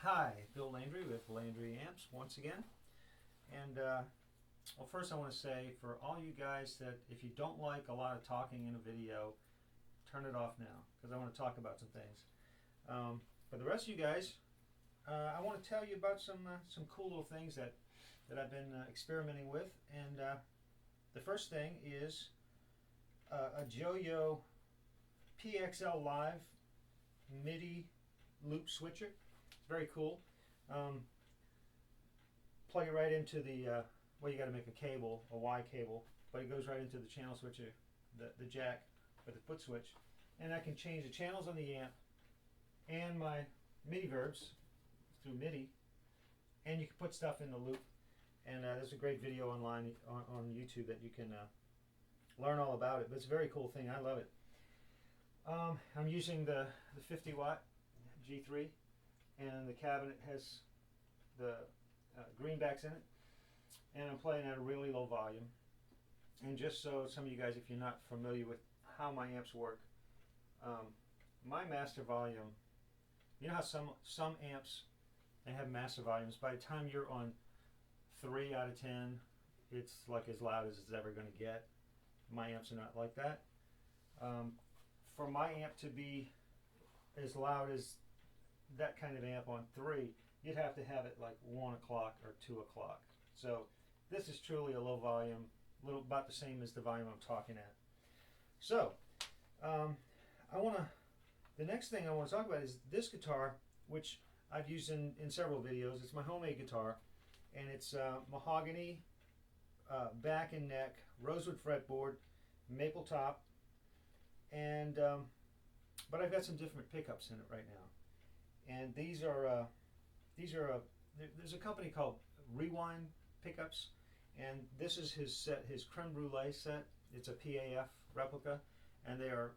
Hi, Bill Landry with Landry Amps once again. And well, first I want to say for all you guys that if you don't like a lot of talking in a video, turn it off now because I want to talk about some things. For the rest of you guys, I want to tell you about some cool little things that I've been experimenting with. And the first thing is a Joyo PXL Live MIDI loop switcher. Very cool. Plug it right into the, well, you got to make a cable, a Y cable, but it goes right into the channel switcher, the jack with the foot switch. And I can change the channels on the amp and my MIDI verbs through MIDI, and you can put stuff in the loop. And there's a great video online on YouTube that you can learn all about it. But it's a very cool thing. I love it. I'm using the 50 watt G3, and the cabinet has the greenbacks in it, and I'm playing at a really low volume. And just so some of you guys, if you're not familiar with how my amps work, my master volume, you know how some amps, they have master volumes. By the time you're on 3 out of 10, it's like as loud as it's ever going to get. My amps are not like that. For my amp to be as loud as that kind of amp on 3, you'd have to have it like 1 o'clock or 2 o'clock. So this is truly a low volume, about the same as the volume I'm talking at. So the next thing I want to talk about is this guitar, which I've used in several videos. It's my homemade guitar, and it's mahogany back and neck, rosewood fretboard, maple top, and but I've got some different pickups in it right now. And these are there's a company called Rewind Pickups, and this is his set, his creme brulee set. It's a PAF replica, and they are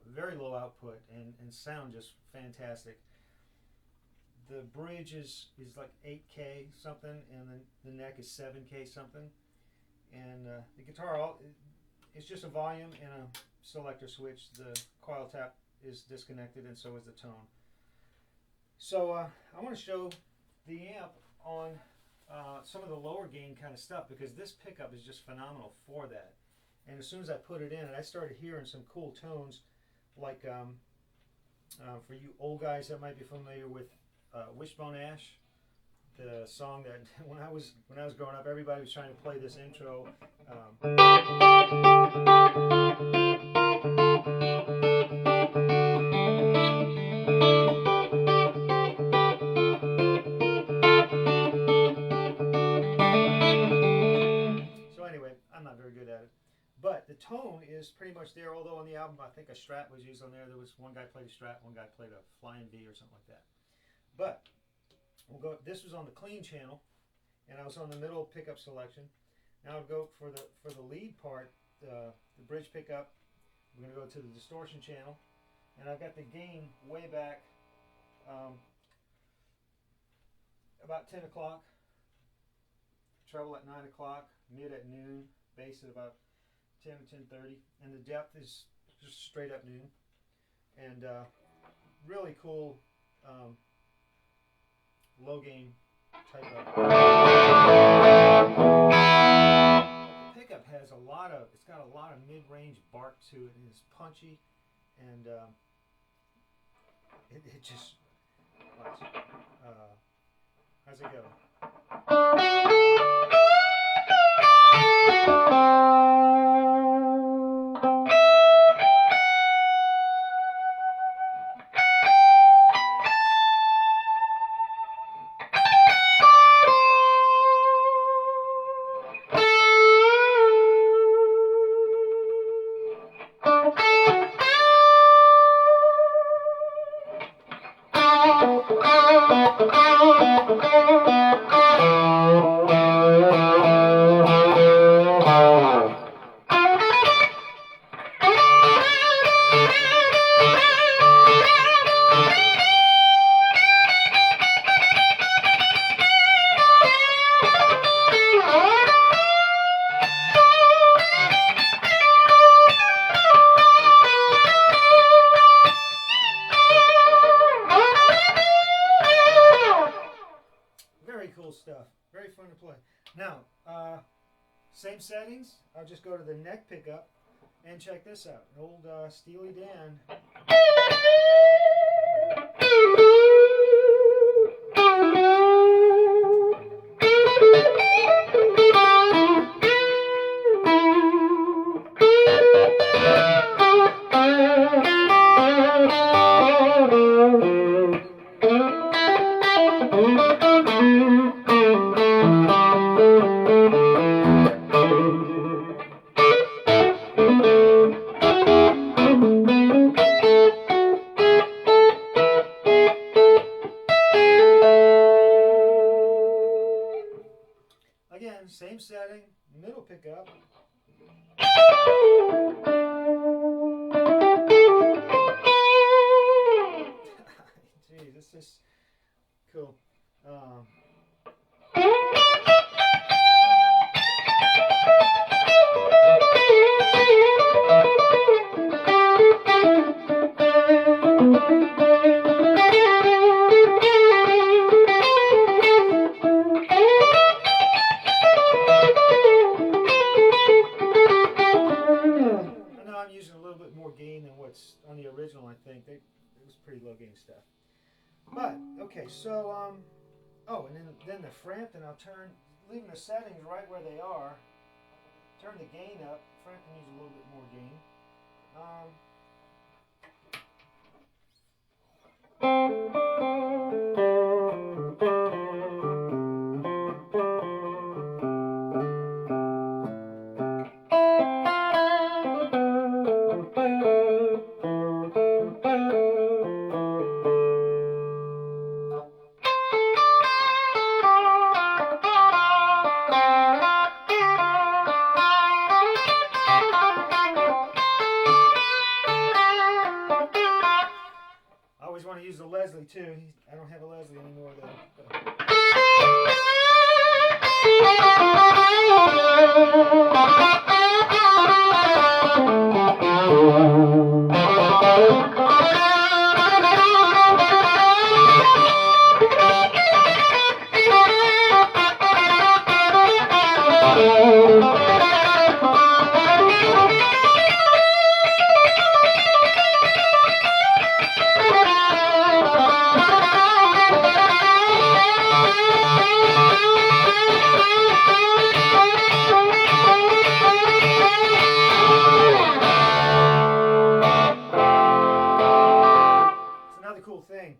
very low output and sound just fantastic. The bridge is like 8K something, and then the neck is 7K something, and the guitar, it's just a volume and a selector switch. The coil tap is disconnected, and so is the tone. So I want to show the amp on some of the lower gain kind of stuff, because this pickup is just phenomenal for that. And as soon as I put it in, I started hearing some cool tones, like for you old guys that might be familiar with Wishbone Ash, the song that when I was growing up, everybody was trying to play this intro. So anyway, I'm not very good at it, but the tone is pretty much there. Although on the album, I think a Strat was used on there. There was one guy played a Strat, one guy played a Flying V or something like that. But we'll go. This was on the clean channel, and I was on the middle pickup selection. Now I'll go for the lead part, the bridge pickup. We're going to go to the distortion channel, and I've got the gain way back, about 10 o'clock, treble at 9 o'clock, mid at noon, bass at about 10 or 10:30, and the depth is just straight up noon. And really cool low gain type of. The pickup has it's got a lot of mid-range bark to it, and it's punchy, and it just, how's it go? cool stuff. Very fun to play. Now, same settings. I'll just go to the neck pickup and check this out. An old Steely Dan. Again, same setting, middle pickup. Gee, this is cool. Gain than what's on the original. I think it was pretty low gain stuff. But okay, so oh, and then the Frampton, I'll leaving the settings right where they are. Turn the gain up. Frampton needs a little bit more gain. I always want to use the Leslie too. I don't have a Leslie anymore though. Cool thing.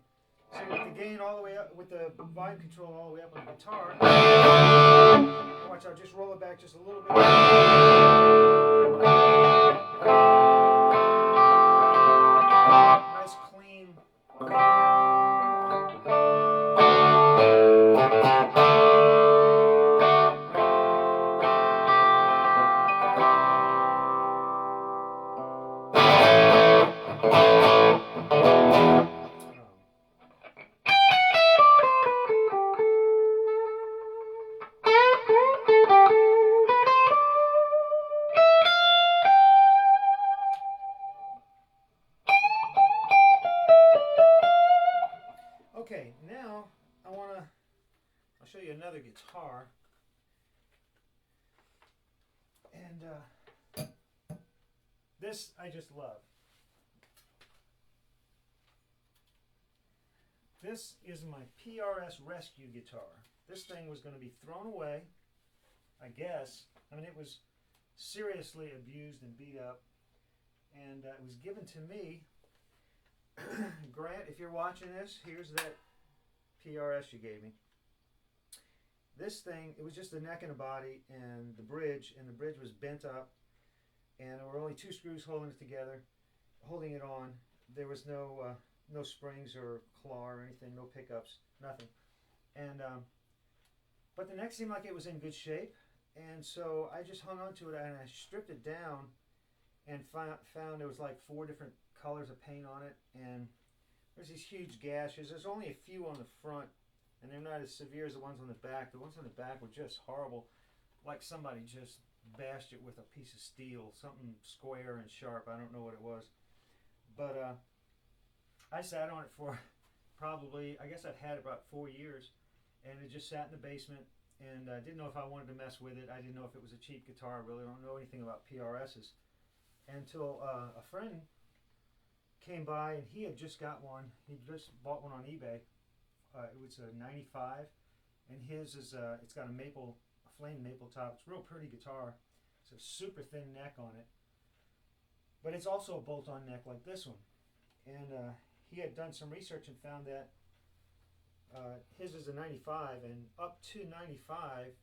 So with the gain all the way up, with the volume control all the way up on the guitar, watch, I'll just roll it back just a little bit. Nice clean. Okay, now I'll show you another guitar, and this I just love. This is my PRS rescue guitar. This thing was going to be thrown away, I guess. I mean, it was seriously abused and beat up, and it was given to me. Grant, if you're watching this, here's that PRS you gave me. This thing, it was just the neck and the body and the bridge was bent up, and there were only 2 screws holding it together, holding it on. There was no springs or claw or anything, no pickups, nothing. And but the neck seemed like it was in good shape, and so I just hung on to it and I stripped it down and found there was like 4 different colors of paint on it, and there's these huge gashes. There's only a few on the front, and they're not as severe as the ones on the back. The ones on the back were just horrible, like somebody just bashed it with a piece of steel, something square and sharp. I don't know what it was, but I sat on it for probably, I guess I've had it about 4 years, and it just sat in the basement. And I didn't know if I wanted to mess with it. I didn't know if it was a cheap guitar. I really don't know anything about PRSs until a friend came by, and he had just got one. He just bought one on eBay. It was a '95, and his is it's got a flame maple top. It's a real pretty guitar. It's a super thin neck on it, but it's also a bolt-on neck like this one. And he had done some research and found that his is a '95, and up to '95,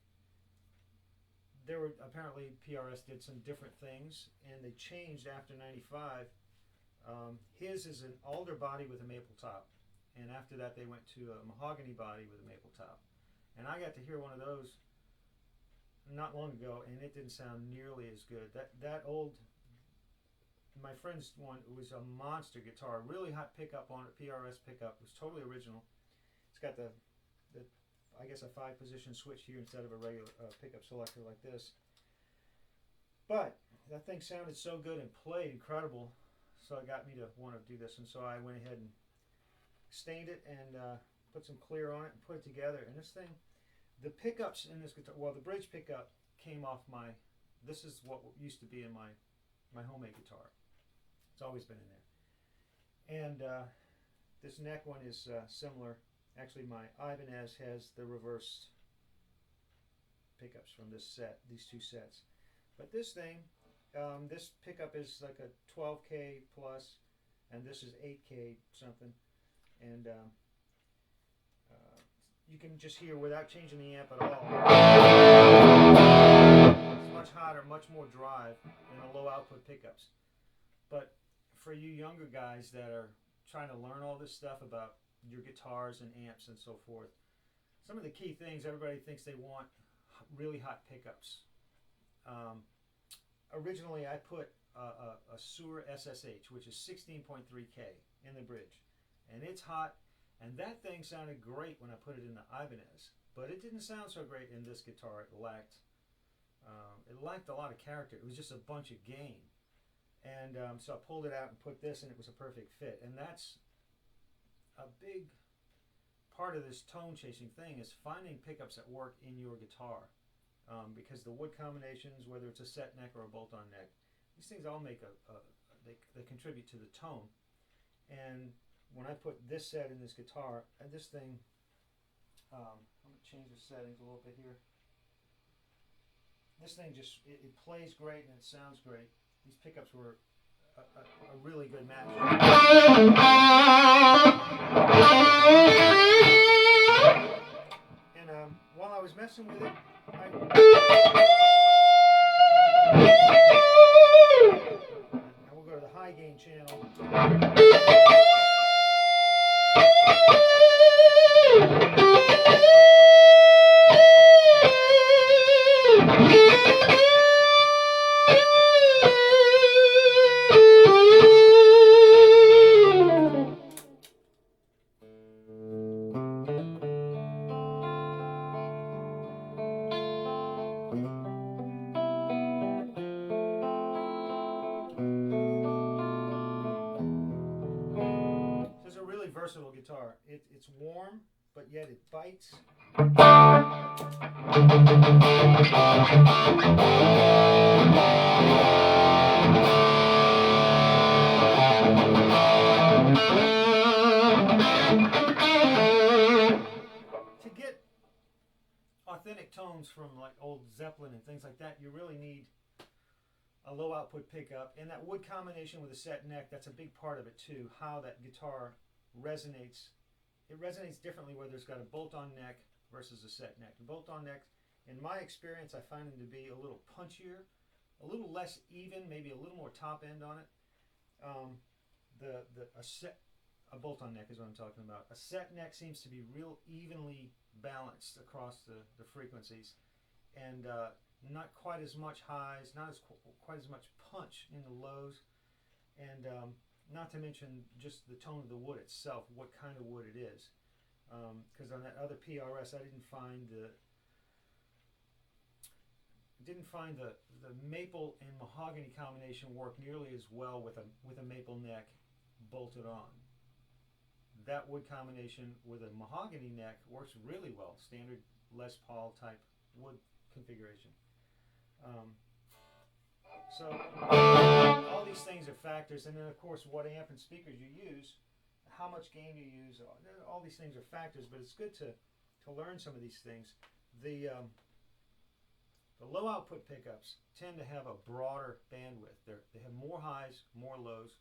there were apparently PRS did some different things, and they changed after '95. His is an alder body with a maple top, and after that they went to a mahogany body with a maple top. And I got to hear one of those not long ago, and it didn't sound nearly as good. That old, my friend's one, it was a monster guitar, really hot pickup on it, PRS pickup, it was totally original. It's got the I guess a 5-position switch here instead of a regular pickup selector like this. But that thing sounded so good and played incredible, so it got me to want to do this. And so I went ahead and stained it and put some clear on it and put it together. And this thing, the pickups in this guitar, well, the bridge pickup came off this is what used to be in my homemade guitar. It's always been in there. And this neck one is similar. Actually, my Ibanez has the reversed pickups from these two sets. But this thing, this pickup is like a 12K plus, and this is 8K something. And you can just hear without changing the amp at all. It's much hotter, much more drive, and a low output pickups. But for you younger guys that are trying to learn all this stuff about your guitars and amps and so forth, some of the key things, everybody thinks they want really hot pickups. Originally I put a Sewer SSH, which is 16.3K in the bridge, and it's hot, and that thing sounded great when I put it in the Ibanez, but it didn't sound so great in this guitar. It lacked a lot of character. It was just a bunch of gain. And so I pulled it out and put this, and it was a perfect fit. And that's a big part of this tone chasing thing, is finding pickups that work in your guitar, because the wood combinations, whether it's a set neck or a bolt-on neck, these things all make they contribute to the tone. And when I put this set in this guitar, and this thing, I'm going to change the settings a little bit here. This thing just it plays great and it sounds great. These pickups were a really good match. And while I was messing with it, I will go to the high gain channel. It's a really versatile guitar. It's warm, but yet it bites. To get authentic tones from like old Zeppelin and things like that, you really need a low output pickup, and that wood combination with a set neck, that's a big part of it too. How that guitar resonates, it resonates differently whether it's got a bolt-on neck versus a set neck. The bolt-on necks, in my experience, I find them to be a little punchier, a little less even, maybe a little more top end on it. A bolt-on neck is what I'm talking about. A set neck seems to be real evenly balanced across the frequencies, and not quite as much highs, not as quite as much punch in the lows, and not to mention just the tone of the wood itself, what kind of wood it is. Because on that other PRS, I didn't find the maple and mahogany combination work nearly as well with a maple neck bolted on. that wood combination with a mahogany neck works really well. Standard Les Paul type wood configuration. So all these things are factors, and then of course what amp and speakers you use, how much gain you use, all these things are factors, but it's good to learn some of these things. The low output pickups tend to have a broader bandwidth. They have more highs, more lows,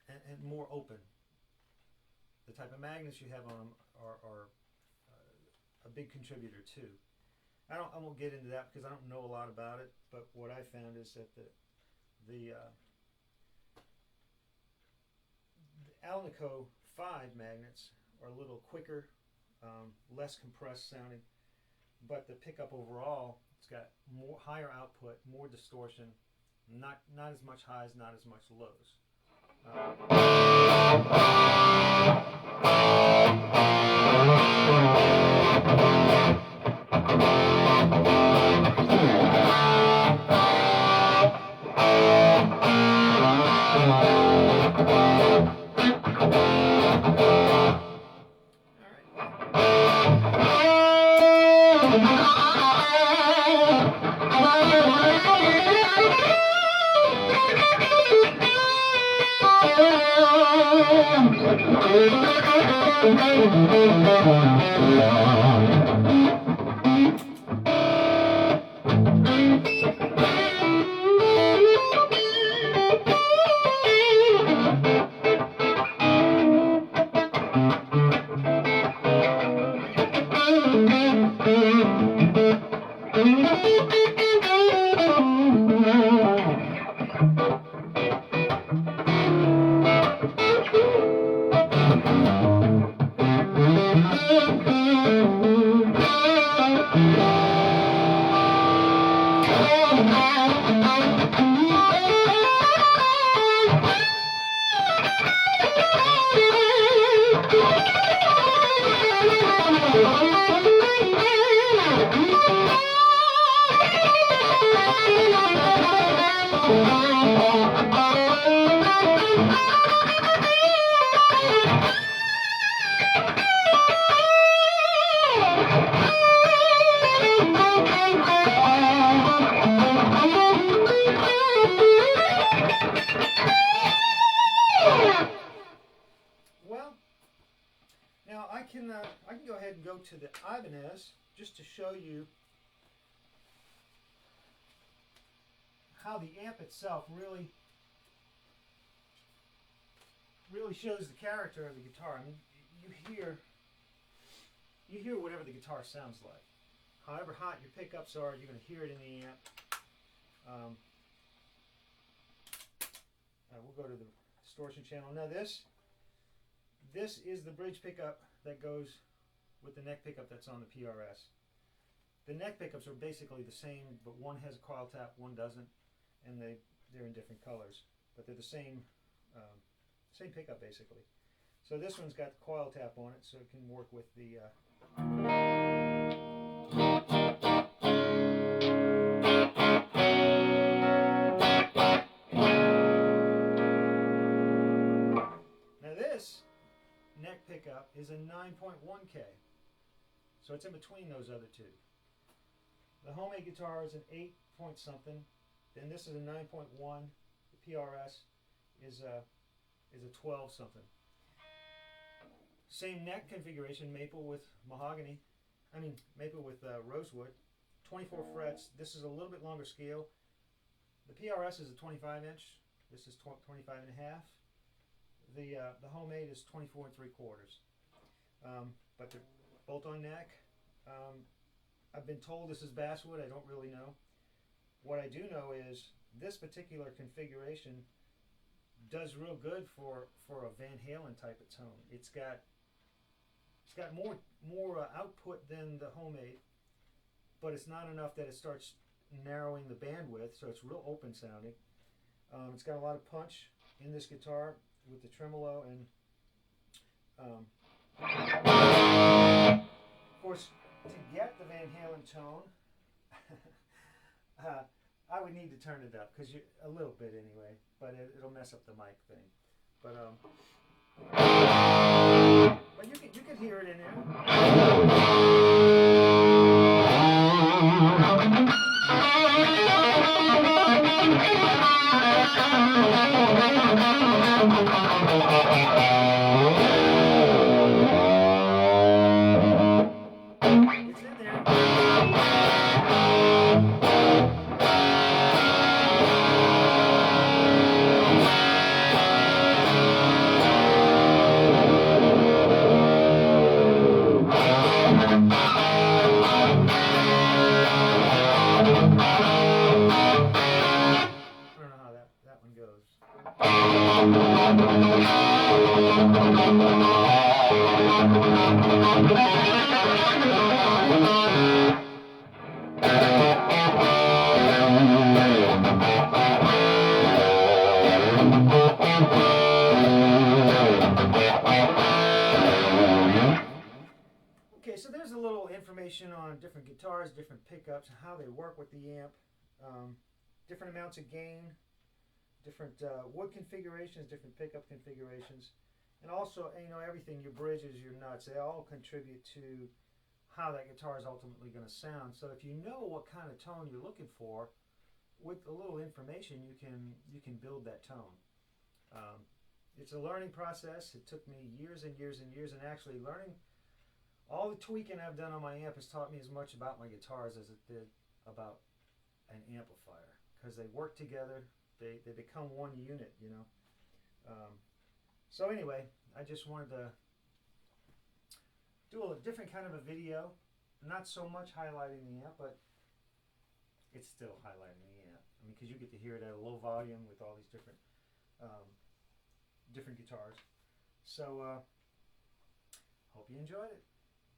and more open. The type of magnets you have on them are a big contributor too. I won't get into that because I don't know a lot about it, but what I found is that the Alnico 5 magnets are a little quicker, less compressed sounding, but the pickup overall, it's got more higher output, more distortion, not as much highs, not as much lows. I can go ahead and go to the Ibanez just to show you how the amp itself really shows the character of the guitar. I mean, you hear whatever the guitar sounds like. However hot your pickups are, you're going to hear it in the amp. We'll go to the distortion channel. Now this is the bridge pickup that goes with the neck pickup that's on the PRS. The neck pickups are basically the same, but one has a coil tap, one doesn't, and they're in different colors, but they're the same pickup basically. So this one's got the coil tap on it, so it can work with the Now this neck pickup is a 9.1K, so it's in between those other two. The homemade guitar is an 8 point something, then this is a 9.1. The PRS is a 12 something. Same neck configuration, maple with mahogany. Maple with rosewood. 24 frets. This is a little bit longer scale. The PRS is a 25 inch. This is 25 and a half. The homemade is 24 3/4. But the bolt-on neck. I've been told this is basswood. I don't really know. What I do know is this particular configuration does real good for a Van Halen type of tone. It's got more output than the homemade, but it's not enough that it starts narrowing the bandwidth, so it's real open sounding. It's got a lot of punch in this guitar with the tremolo, and of course, to get the Van Halen tone, I would need to turn it up, because a little bit anyway, but it'll mess up the mic thing. but you can hear it in there. It's in there. I don't know how that one goes. Okay, so there's a little information on different guitars, different pickups, how they work with the amp, different amounts of gain, different wood configurations, different pickup configurations, and also everything, your bridges, your nuts, they all contribute to how that guitar is ultimately going to sound. So if you know what kind of tone you're looking for, with a little information, you can build that tone. It's a learning process. It took me years and years and years, and actually learning all the tweaking I've done on my amp has taught me as much about my guitars as it did about an amplifier, because they work together. They become one unit, So anyway, I just wanted to do a different kind of a video. Not so much highlighting the amp, but it's still highlighting the amp. I mean, because you get to hear it at a low volume with all these different different guitars. So hope you enjoyed it.